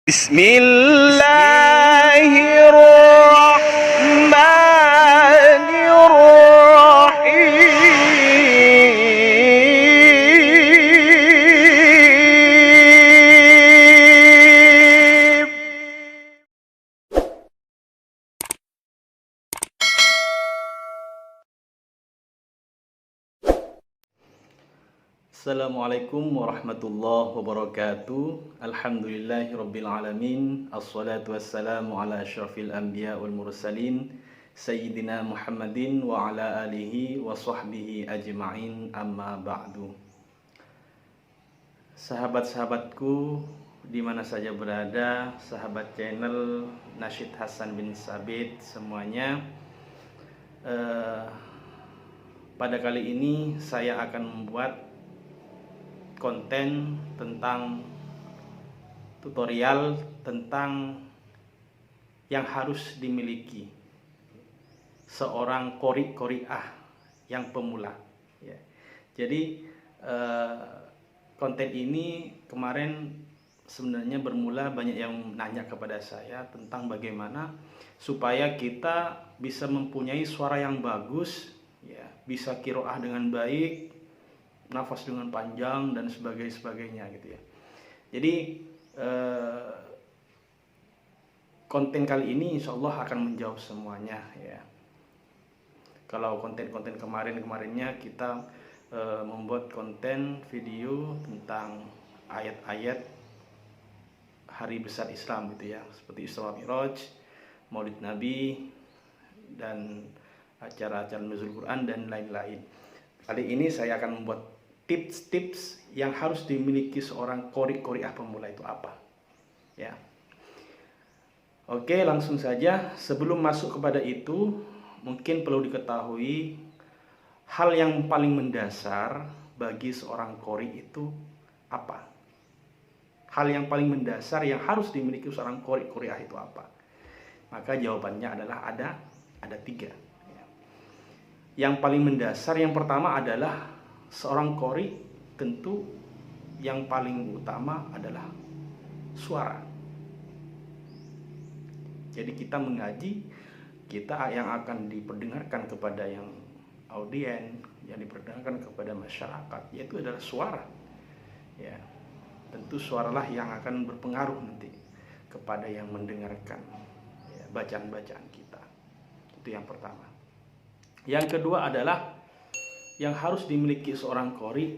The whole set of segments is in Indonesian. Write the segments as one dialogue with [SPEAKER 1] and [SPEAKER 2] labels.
[SPEAKER 1] بسم الله الرحمن الرحيم.
[SPEAKER 2] Assalamualaikum warahmatullahi wabarakatuh. Alhamdulillahirabbil alamin. Assalatu wassalamu ala asyrafil anbiya wal mursalin sayyidina Muhammadin wa ala alihi wa sahbihi ajma'in, amma ba'du. Sahabat-sahabatku di mana saja berada, sahabat channel Nasyid Hasan bin Sabit semuanya, pada kali ini saya akan membuat konten tentang tutorial tentang yang harus dimiliki seorang qori-qori'ah yang pemula ya. Jadi konten ini kemarin sebenarnya bermula banyak yang nanya kepada saya tentang bagaimana supaya kita bisa mempunyai suara yang bagus ya, bisa qiraah dengan baik, nafas dengan panjang dan sebagainya gitu ya. Jadi konten kali ini insya Allah akan menjawab semuanya ya. Kalau konten-konten kemarinnya kita membuat konten video tentang ayat-ayat hari besar Islam gitu ya, seperti Isra Mi'raj, Maulid Nabi, dan acara-acara nuzul Quran dan lain-lain. Kali ini saya akan membuat tips-tips yang harus dimiliki seorang qori-qori'ah pemula itu apa ya. Oke, langsung saja. Sebelum masuk kepada itu, mungkin perlu diketahui hal yang paling mendasar bagi seorang qori itu apa. Hal yang paling mendasar yang harus dimiliki seorang qori-qori'ah itu apa? Maka jawabannya adalah ada 3 ya. Yang paling mendasar, yang pertama adalah seorang qori tentu yang paling utama adalah suara. Jadi kita mengaji, kita yang akan diperdengarkan kepada yang audien, yang diperdengarkan kepada masyarakat, yaitu adalah suara ya. Tentu suaralah yang akan berpengaruh nanti kepada yang mendengarkan ya, bacaan-bacaan kita. Itu yang pertama. Yang kedua adalah yang harus dimiliki seorang qori,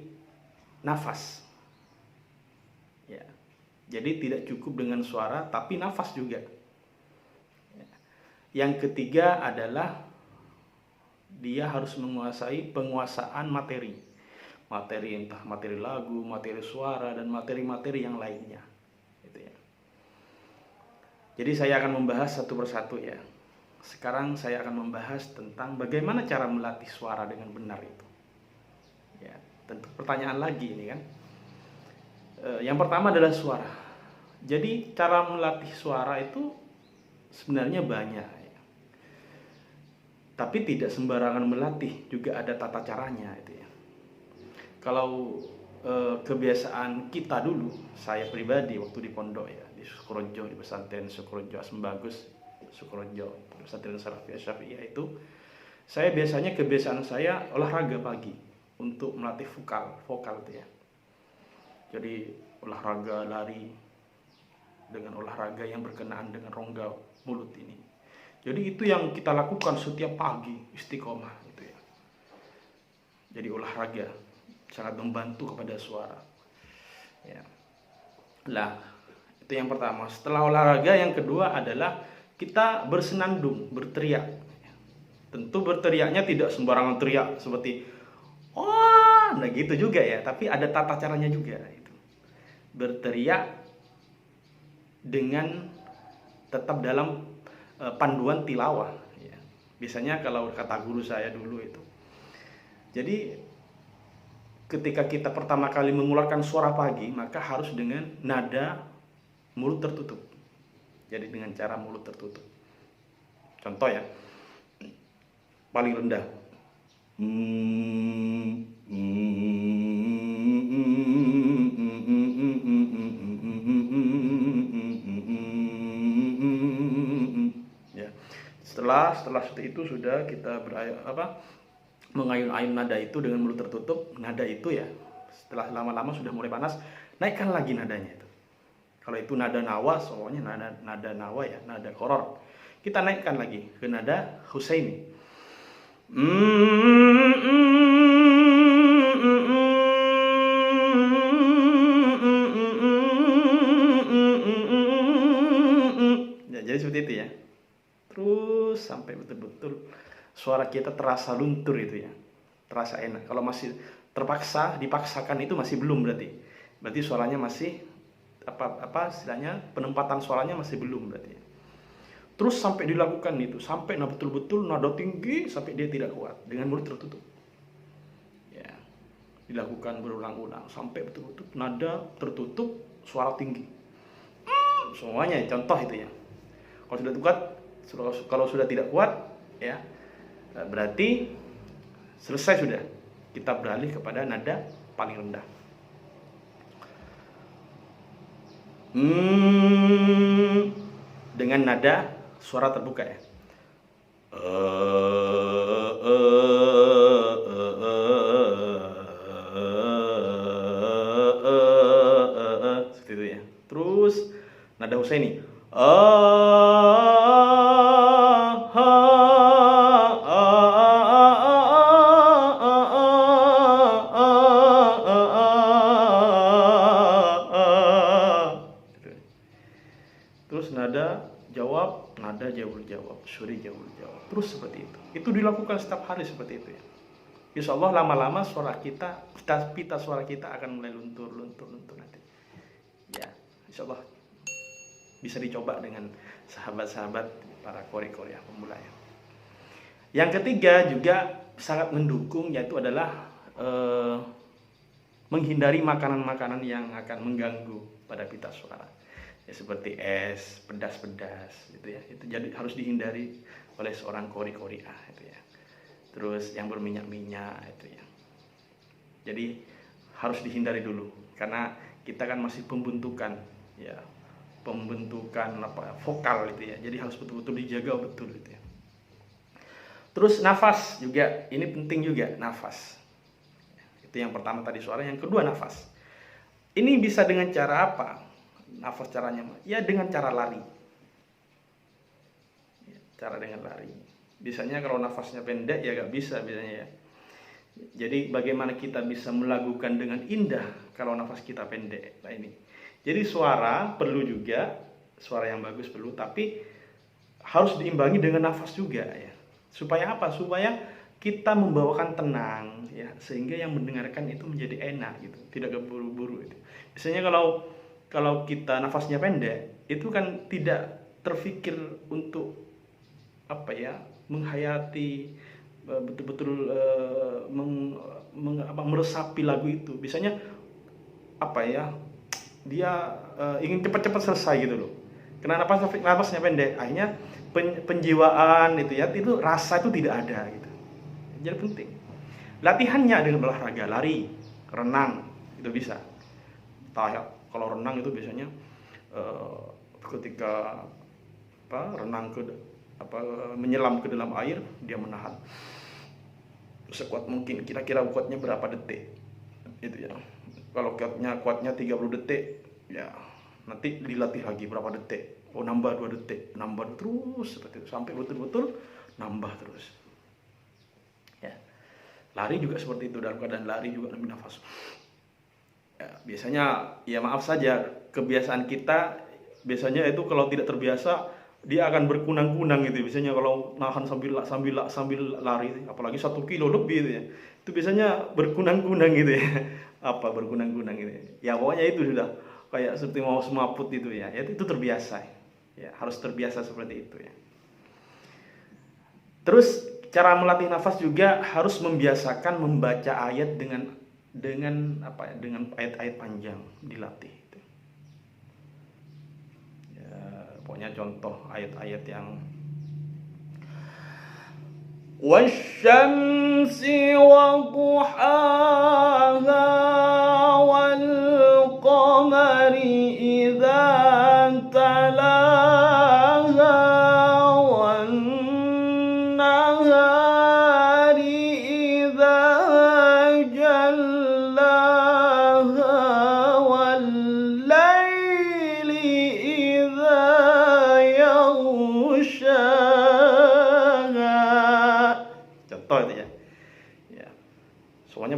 [SPEAKER 2] nafas ya. Jadi tidak cukup dengan suara tapi nafas juga ya. Yang ketiga adalah dia harus menguasai penguasaan materi, entah materi lagu, materi suara, dan materi-materi yang lainnya gitu ya. Jadi saya akan membahas satu persatu ya. Sekarang saya akan membahas tentang bagaimana cara melatih suara dengan benar itu ya. Tentu pertanyaan lagi ini kan. Yang pertama adalah suara. Jadi cara melatih suara itu sebenarnya banyak ya. Tapi tidak sembarangan melatih, juga ada tata caranya itu ya. Kalau kebiasaan kita dulu, saya pribadi waktu di pondok ya, di Sukorojo, di pesantren Sukorojo Asem Bagus, Sukorojo, pesantren Salafiyah Syafi'iyah itu, saya biasanya kebiasaan saya olahraga pagi untuk melatih vokal itu ya. Jadi olahraga lari dengan olahraga yang berkenaan dengan rongga mulut ini. Jadi itu yang kita lakukan setiap pagi, istiqomah gitu ya. Jadi olahraga sangat membantu kepada suara ya. Lah, itu yang pertama. Setelah olahraga, yang kedua adalah kita bersenandung, berteriak. Tentu berteriaknya tidak sembarangan teriak seperti oh, nah gitu juga ya, tapi ada tata caranya juga itu. Berteriak dengan tetap dalam panduan tilawah ya. Biasanya kalau kata guru saya dulu itu. Jadi ketika kita pertama kali mengeluarkan suara pagi, maka harus dengan nada mulut tertutup. Jadi dengan cara mulut tertutup. Contoh ya, paling rendah. Setelah seperti itu sudah kita mengayun-ayun nada itu dengan mulut tertutup. Nada itu ya setelah lama-lama sudah mulai panas, naikkan lagi nadanya itu. Kalau itu nada nawa, soalnya nada nawa ya, nada koror. Kita naikkan lagi ke nada Husaini. Ya, jadi seperti itu ya. Terus sampai betul-betul suara kita terasa luntur itu ya. Terasa enak. Kalau masih dipaksakan itu masih belum berarti. Berarti suaranya masih istilahnya penempatan suaranya masih belum berarti. Terus sampai dilakukan itu, sampai betul-betul nada tinggi sampai dia tidak kuat dengan mulut tertutup. Ya. Dilakukan berulang-ulang sampai betul-betul nada tertutup, suara tinggi. Semuanya contoh itu ya. Kalau sudah kuat, kalau sudah tidak kuat ya, berarti selesai sudah. Kita beralih kepada nada paling rendah. Dengan nada suara terbuka ya. Seperti itu ya. Terus nada Husaini. Terus nada jawab, nada jawab, syuri jawab. Terus seperti itu. Itu dilakukan setiap hari seperti itu ya. Insya Allah lama-lama suara pita suara kita akan mulai luntur nanti. Ya, insya Allah bisa dicoba dengan sahabat-sahabat para qori-qori pemula ya. Yang ketiga juga sangat mendukung, yaitu adalah menghindari makanan-makanan yang akan mengganggu pada pita suara. Ya, seperti es, pedas-pedas gitu ya. Itu jadi harus dihindari oleh seorang qori-qori'ah itu ya. Terus yang berminyak-minyak itu ya. Jadi harus dihindari dulu karena kita kan masih pembentukan ya. Pembentukan vokal itu ya. Jadi harus betul-betul dijaga betul itu ya. Terus nafas juga, ini penting juga nafas. Itu yang pertama tadi suara, yang kedua nafas. Ini bisa dengan cara apa? Nafas caranya ya dengan cara lari. Cara dengan lari. Biasanya kalau nafasnya pendek ya gak bisa biasanya ya. Jadi bagaimana kita bisa melakukan dengan indah kalau nafas kita pendek? Nah ini. Jadi suara perlu juga, suara yang bagus perlu, tapi harus diimbangi dengan nafas juga ya. Supaya apa? Supaya kita membawakan tenang ya, sehingga yang mendengarkan itu menjadi enak gitu, tidak keburu-buru itu. Biasanya kalau kita nafasnya pendek, itu kan tidak terfikir untuk menghayati betul-betul meresapi lagu itu. Biasanya dia ingin cepat-cepat selesai gitu loh. Karena nafasnya pendek, akhirnya penjiwaan itu ya, itu rasa itu tidak ada gitu. Jadi penting. Latihannya dengan olahraga, lari, renang itu bisa. Kalau renang itu biasanya ketika renang menyelam ke dalam air, dia menahan sekuat mungkin, kira-kira kuatnya berapa detik itu ya. Kalau kuatnya 30 detik ya, nanti dilatih lagi berapa detik, nambah 2 detik, nambah terus seperti itu sampai betul-betul nambah terus ya. Lari juga seperti itu, dalam keadaan lari juga ambil nafas ya. Biasanya ya maaf saja, kebiasaan kita biasanya itu kalau tidak terbiasa dia akan berkunang-kunang gitu. Biasanya kalau nahan sambil lari, apalagi 1 kilo lebih itu ya, itu biasanya berkunang-kunang gitu ya. Berkunang-kunang gitu ya. Pokoknya itu sudah kayak seperti mau semaput itu ya. Itu terbiasa ya, harus terbiasa seperti itu ya. Terus cara melatih nafas juga harus membiasakan membaca ayat dengan ayat-ayat panjang, dilatih. Pokoknya contoh ayat-ayat yang wasyamsi wa duhaha wal qamari idza talaha wan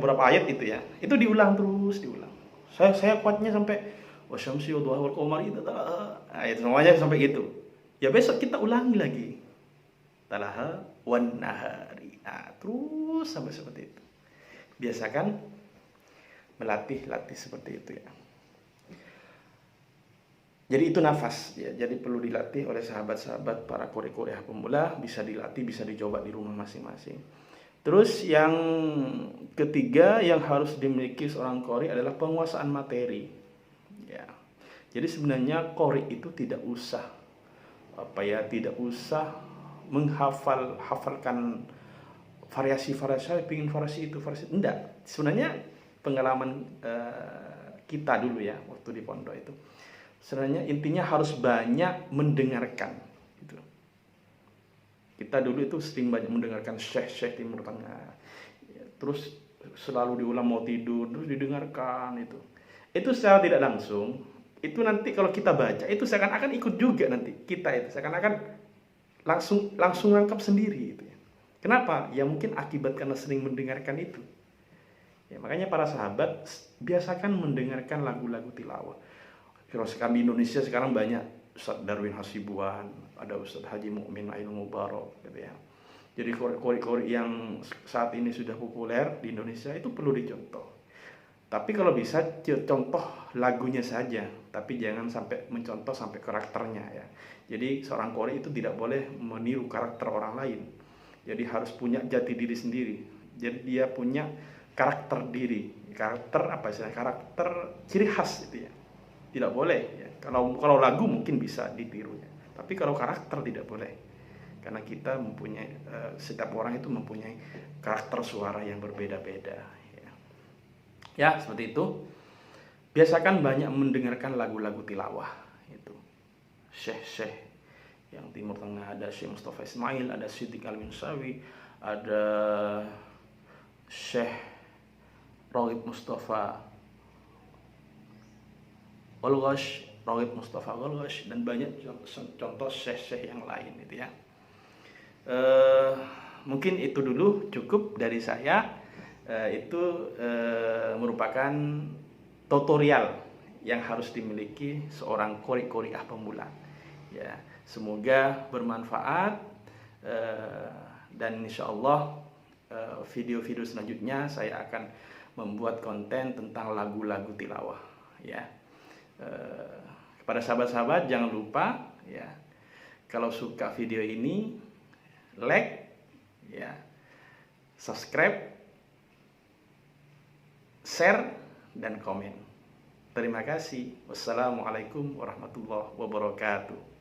[SPEAKER 2] beberapa ayat itu ya, itu diulang terus, diulang. Saya kuatnya sampai wasyamsi wadhuha wal qamari itu semuanya sampai gitu. Ya besok kita ulangi lagi. Talaha wan nahari. Nah, terus sampai seperti itu. Biasakan melatih seperti itu ya. Jadi itu nafas ya. Jadi perlu dilatih oleh sahabat-sahabat para qori-qori pemula, bisa dilatih, bisa dicoba di rumah masing-masing. Terus yang ketiga yang harus dimiliki seorang qori adalah penguasaan materi. Ya. Jadi sebenarnya qori itu tidak usah tidak usah hafalkan variasi-variasi, saya pingin variasi itu, variasi enggak. Sebenarnya pengalaman kita dulu ya waktu di pondok itu. Sebenarnya intinya harus banyak mendengarkan gitu. Kita dulu itu sering banyak mendengarkan syekh-syekh Timur Tengah. Ya, terus selalu diulang mau tidur terus didengarkan itu. Itu secara tidak langsung itu nanti kalau kita baca itu seakan-akan ikut juga nanti kita itu seakan-akan langsung nangkap sendiri gitu ya. Kenapa? Ya mungkin akibat karena sering mendengarkan itu. Ya, makanya para sahabat biasakan mendengarkan lagu-lagu tilawah. Kalau sekarang di Indonesia sekarang banyak Ustadz Darwin Hasibuan, ada Ustadz Haji Mukmin Ainul Mubarak gitu ya. Jadi qori-qori yang saat ini sudah populer di Indonesia itu perlu dicontoh. Tapi kalau bisa contoh lagunya saja, tapi jangan sampai mencontoh sampai karakternya ya. Jadi seorang qori itu tidak boleh meniru karakter orang lain. Jadi harus punya jati diri sendiri. Jadi dia punya karakter diri, karakter ciri khas itu ya. Tidak boleh ya. Kalau lagu mungkin bisa ditiru ya. Tapi kalau karakter tidak boleh. Karena kita mempunyai setiap orang itu mempunyai karakter suara yang berbeda-beda ya. Ya, seperti itu. Biasakan banyak mendengarkan lagu-lagu tilawah itu. Syekh-syekh yang Timur Tengah, ada Syekh Mustafa Ismail, ada Siddiq Al-Minsawi, ada Syekh Raghib Mustafa Golgosh, Raghib Mustafa Golgosh, dan banyak contoh syekh-syekh yang lain itu ya. Mungkin itu dulu cukup dari saya. Itu merupakan tutorial yang harus dimiliki seorang qori-qori'ah pemula. Ya, semoga bermanfaat dan insyaallah video-video selanjutnya saya akan membuat konten tentang lagu-lagu tilawah ya. Kepada sahabat-sahabat jangan lupa ya, kalau suka video ini like ya, subscribe, share dan komen. Terima kasih. Wassalamualaikum warahmatullahi wabarakatuh.